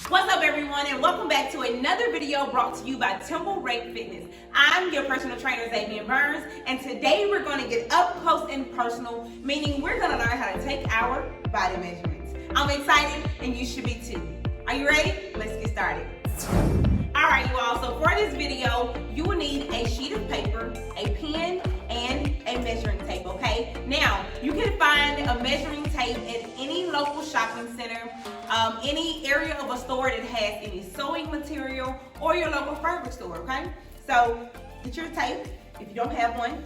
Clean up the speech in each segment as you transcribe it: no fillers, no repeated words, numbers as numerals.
What's up, everyone, and welcome back to another video brought to you by Temple Rate Fitness. I'm your personal trainer, Zavian, and today we're going to get up close and personal, meaning we're going to learn how to take our body measurements. I'm excited, and you should be too. Are you ready? Let's get started. Alright, you all, so for this video, you will need a sheet of paper, a pen, and a measuring tape, okay? Now, you can find a measuring tape at any local shopping center, any area of a store that has any sewing material, or your local fabric store, okay? So, get your tape. If you don't have one,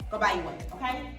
go buy you one, okay?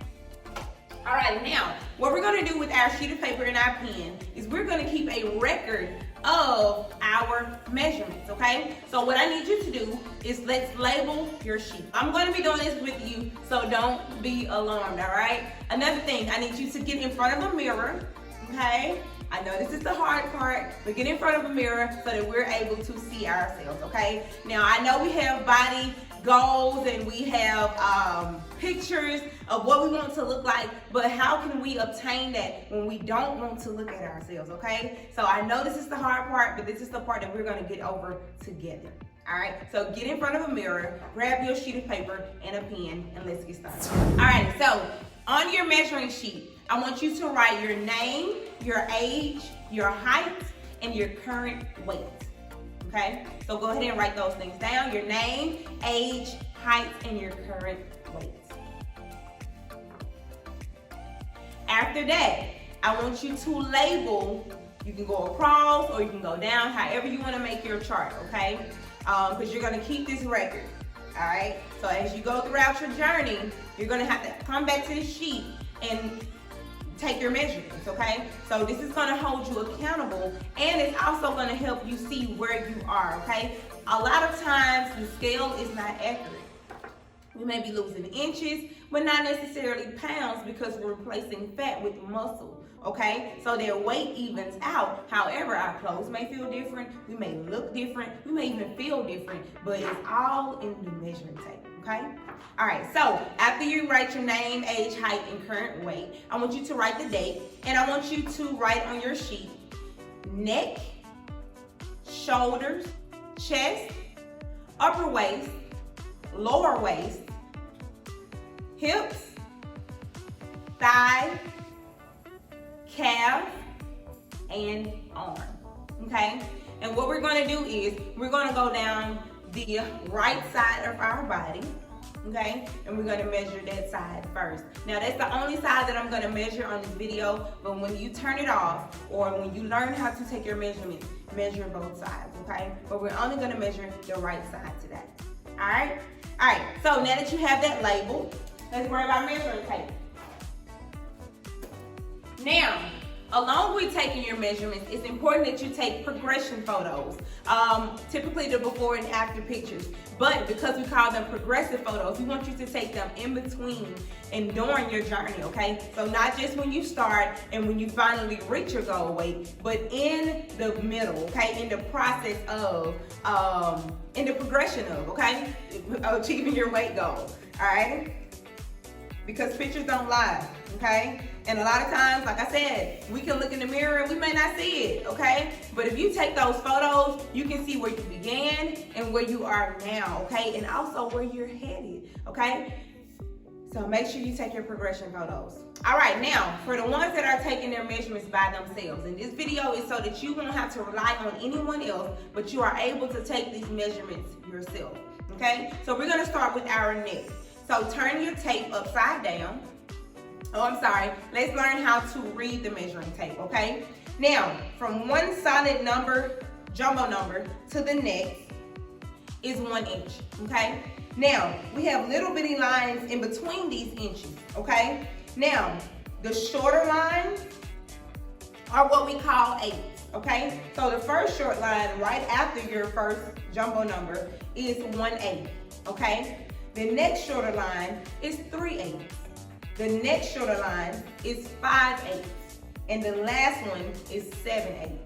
Alright, now, what we're going to do with our sheet of paper and our pen is we're going to keep a record of our measurements, okay? So what I need you to do is let's label your sheet. I'm going to be doing this with you, so don't be alarmed, all right? Another thing, I need you to get in front of a mirror, okay? I know this is the hard part, but get in front of a mirror so that we're able to see ourselves, okay? Now, I know we have body goals and we have pictures of what we want to look like, but how can we obtain that when we don't want to look at ourselves, okay? So I know this is the hard part, but this is the part that we're gonna get over together. All right, so get in front of a mirror, grab your sheet of paper and a pen, and let's get started. All right, so on your measuring sheet, I want you to write your name, your age, your height, and your current weight. Okay, so go ahead and write those things down: your name, age, height, and your current weight. After that, I want you to label. You can go across or you can go down, however you want to make your chart, okay? Because you're going to keep this record, all right? So as you go throughout your journey, you're going to have to come back to the sheet and take your measurements, okay? So this is going to hold you accountable, and it's also going to help you see where you are, okay? A lot of times the scale is not accurate. We may be losing inches, but not necessarily pounds, because we're replacing fat with muscle, okay? So their weight evens out. However, our clothes may feel different, we may look different, we may even feel different, but it's all in the measuring tape. Okay? All right, so after you write your name, age, height, and current weight, I want you to write the date, and I want you to write on your sheet neck, shoulders, chest, upper waist, lower waist, hips, thigh, calf, and arm. Okay? And what we're going to do is we're going to go down the right side of our body, okay? And we're gonna measure that side first. Now, that's the only side that I'm gonna measure on this video, but when you turn it off or when you learn how to take your measurements, measure both sides, okay? But we're only gonna measure the right side today, all right? All right, so now that you have that label, let's worry about measuring tape. Now, along with taking your measurements, it's important that you take progression photos, typically the before and after pictures. But because we call them progressive photos, we want you to take them in between and during your journey, okay? So not just when you start and when you finally reach your goal weight, but in the middle, okay? In the process of, in the progression of, okay? Achieving your weight goal, all right? Because pictures don't lie, okay? And a lot of times, like I said, we can look in the mirror and we may not see it, okay? But if you take those photos, you can see where you began and where you are now, okay? And also where you're headed, okay? So make sure you take your progression photos. All right, now, for the ones that are taking their measurements by themselves, and this video is so that you won't have to rely on anyone else, but you are able to take these measurements yourself, okay? So we're gonna start with our neck. So turn your tape upside down. Oh, I'm sorry. Let's learn how to read the measuring tape, okay? Now, from one solid number, jumbo number, to the next is 1 inch, okay? Now, we have little bitty lines in between these inches, okay? Now, the shorter lines are what we call eighths, okay? So the first short line right after your first jumbo number is 1/8, okay? The next shorter line is 3/8. The next shorter line is 5/8. And the last one is 7/8.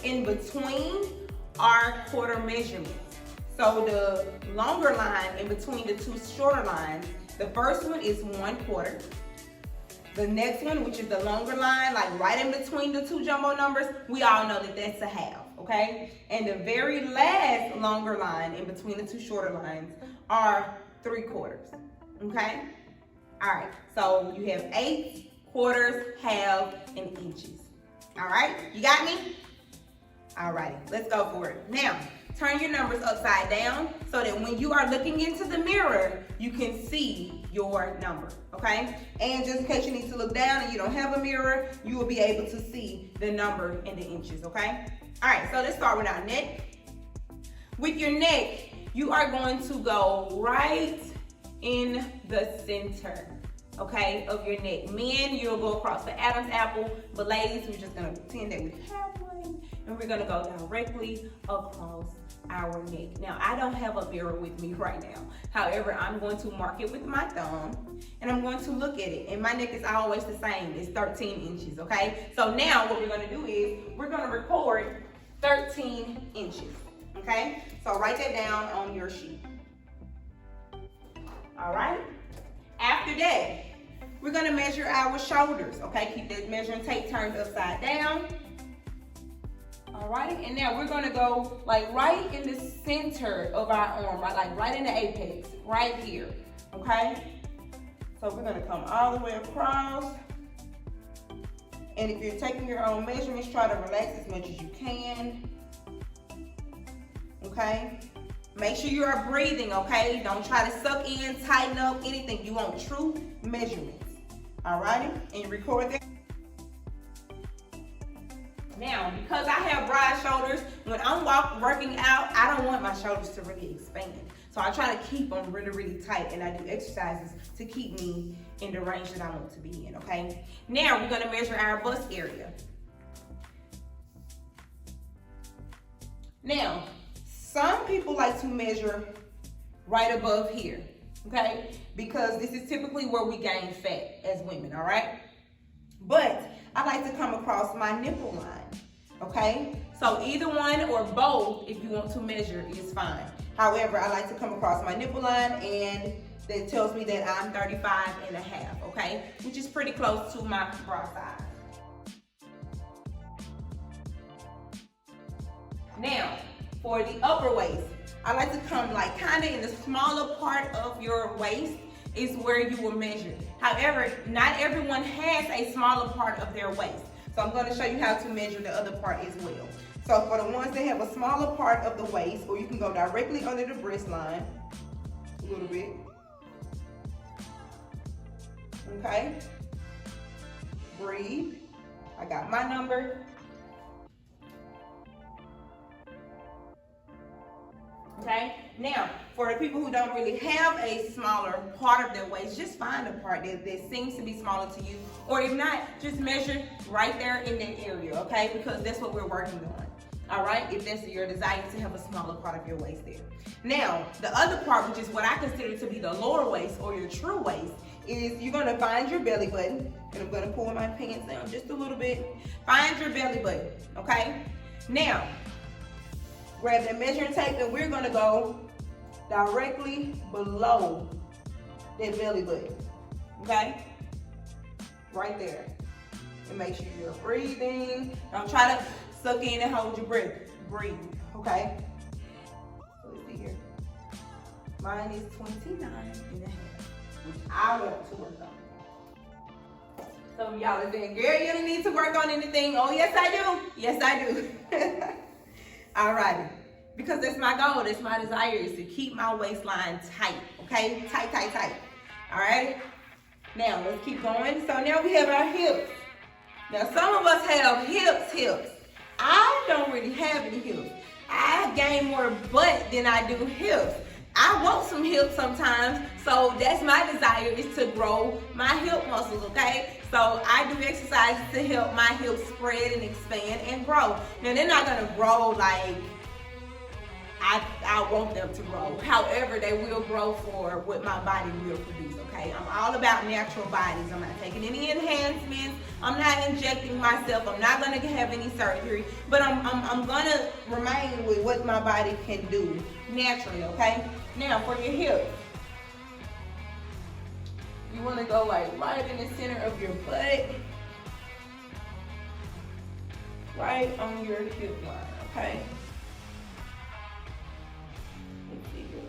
In between are quarter measurements. So the longer line in between the two shorter lines, the first one is 1/4. The next one, which is the longer line, like right in between the two jumbo numbers, we all know that that's a half, okay? And the very last longer line in between the two shorter lines are 3/4, okay? All right, so you have 8/4, half, and inches. All right, you got me? All righty, let's go for it. Now, turn your numbers upside down so that when you are looking into the mirror, you can see your number, okay? And just in case you need to look down and you don't have a mirror, you will be able to see the number in the inches, okay? All right, so let's start with our neck. With your neck, you are going to go right in the center, okay, of your neck. Men, you'll go across the Adam's apple, but ladies, we're just gonna pretend that we have one, and we're gonna go directly across our neck. Now, I don't have a mirror with me right now. However, I'm going to mark it with my thumb, and I'm going to look at it, and my neck is always the same. It's 13 inches, okay? So now what we're gonna do is, we're gonna record 13 inches, okay? So write that down on your sheet. All right? After that, we're gonna measure our shoulders, okay? Keep that measuring tape turned upside down. All right, and now we're gonna go like right in the center of our arm, right? Like right in the apex, right here, okay? So we're gonna come all the way across. And if you're taking your own measurements, try to relax as much as you can, okay? Make sure you are breathing, okay? Don't try to suck in, tighten up, anything. You want true measurements, all righty? And you record that. Now, because I have broad shoulders, when I'm working out, I don't want my shoulders to really expand. So I try to keep them really, really tight, and I do exercises to keep me in the range that I want to be in, okay? Now, we're gonna measure our bust area. Now, some people like to measure right above here, okay? Because this is typically where we gain fat as women, all right? But I like to come across my nipple line, okay? So either one or both, if you want to measure, is fine. However, I like to come across my nipple line, and that tells me that I'm 35.5, okay? Which is pretty close to my bra size. Now, for the upper waist, I like to come like kind of in the smaller part of your waist is where you will measure. However, not everyone has a smaller part of their waist. So I'm going to show you how to measure the other part as well. So for the ones that have a smaller part of the waist, or you can go directly under the breast line, a little bit. Okay. Breathe. I got my number. Okay, now for the people who don't really have a smaller part of their waist, just find a part that seems to be smaller to you, or if not, just measure right there in that area, okay, because that's what we're working on. All right, if that's your desire to have a smaller part of your waist there. Now, the other part, which is what I consider to be the lower waist or your true waist, is you're gonna find your belly button, and I'm gonna pull my pants down just a little bit. Find your belly button, okay? Now, grab that measuring tape, and we're gonna go directly below that belly button, okay? Right there. And make sure you're breathing. Don't try to suck in and hold your breath. Breathe, okay? So let's see here. Mine is 29.5, which I want to work on. Some of y'all are saying, girl, you don't need to work on anything. Oh, yes, I do. Yes, I do. Alrighty, because that's my goal, that's my desire, is to keep my waistline tight, okay? Tight, tight, tight. Alright? Now, let's keep going. So now we have our hips. Now, some of us have hips. I don't really have any hips. I gain more butt than I do hips. I want some hips sometimes, so that's my desire, is to grow my hip muscles, okay? So I do exercises to help my hips spread and expand and grow. Now, they're not gonna grow like I want them to grow. However, they will grow for what my body will produce, okay? I'm all about natural bodies. I'm not taking any enhancements. I'm not injecting myself. I'm not gonna have any surgery, but I'm gonna remain with what my body can do naturally, okay? Now, for your hips, you wanna go like right in the center of your butt, right on your hip line, Okay. Let's see here.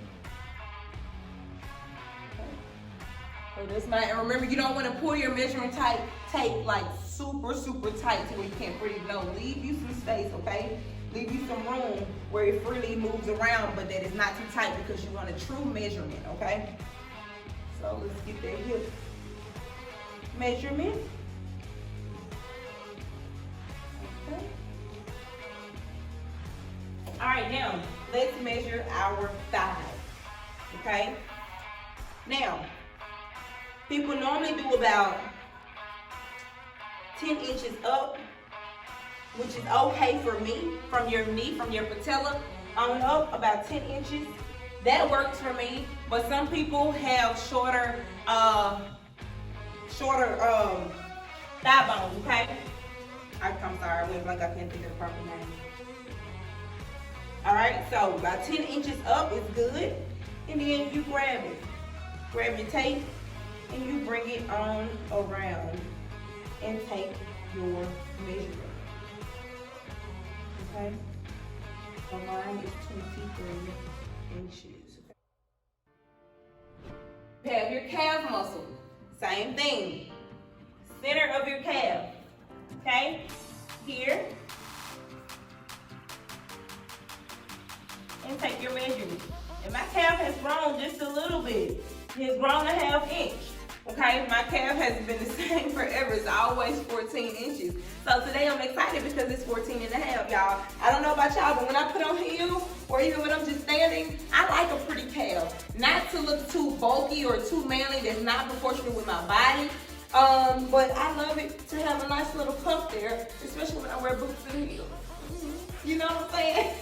Okay. So this might, and remember, you don't want to pull your measuring tape like super, super tight to where you can't breathe. No, leave you some space, okay? Leave you some room where it freely moves around, but that is not too tight because you want a true measurement, okay? So let's get that hip measurement. Okay. All right, now let's measure our thigh, okay? Now, people normally do about 10 inches up, which is okay for me, from your knee, from your patella on up, about 10 inches. That works for me, but some people have shorter thigh bones, okay? I'm sorry, I went blank, I can't think of the proper name. All right, so about 10 inches up is good, and then you grab it. Grab your tape, and you bring it on around and take your measurement. Okay? So mine is 23 inches. You have your calf muscle. Same thing. Center of your calf. Okay? Here. And take your measurement. And my calf has grown just a little bit. It has grown a ½ inch. Okay, my calf has been the same forever. It's always 14 inches. So today I'm excited because it's 14 and a half, y'all. I don't know about y'all, but when I put on heels, or even when I'm just standing, I like a pretty calf. Not to look too bulky or too manly, that's not proportional with my body. But I love it to have a nice little puff there, especially when I wear boots and heels. You know what I'm saying?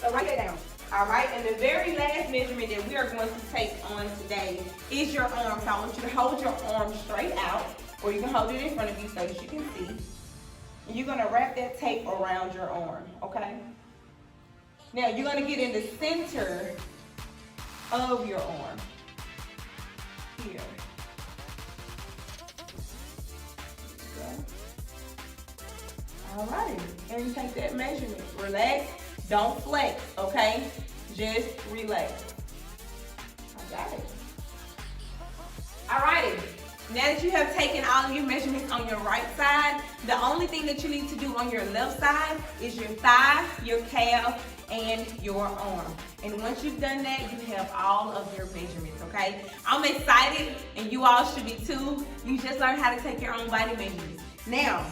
So write that down. All right, and the very last measurement that we are going to take on today is your arm. So I want you to hold your arm straight out, or you can hold it in front of you so that you can see. And you're gonna wrap that tape around your arm, okay? Now you're gonna get in the center of your arm, here. Okay. All right, and you take that measurement. Relax. Don't flex, okay? Just relax. I got it. Alrighty. Now that you have taken all of your measurements on your right side, the only thing that you need to do on your left side is your thigh, your calf, and your arm. And once you've done that, you have all of your measurements, okay? I'm excited, and you all should be too. You just learned how to take your own body measurements. Now,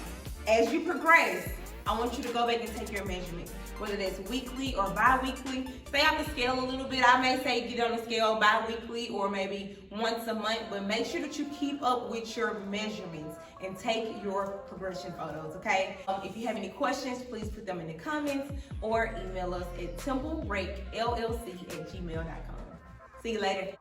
as you progress, I want you to go back and take your measurements, whether that's weekly or bi-weekly. Stay off the scale a little bit. I may say get on the scale bi-weekly or maybe once a month, but make sure that you keep up with your measurements and take your progression photos, okay? If you have any questions, please put them in the comments or email us at templerakeLLC@gmail.com. See you later.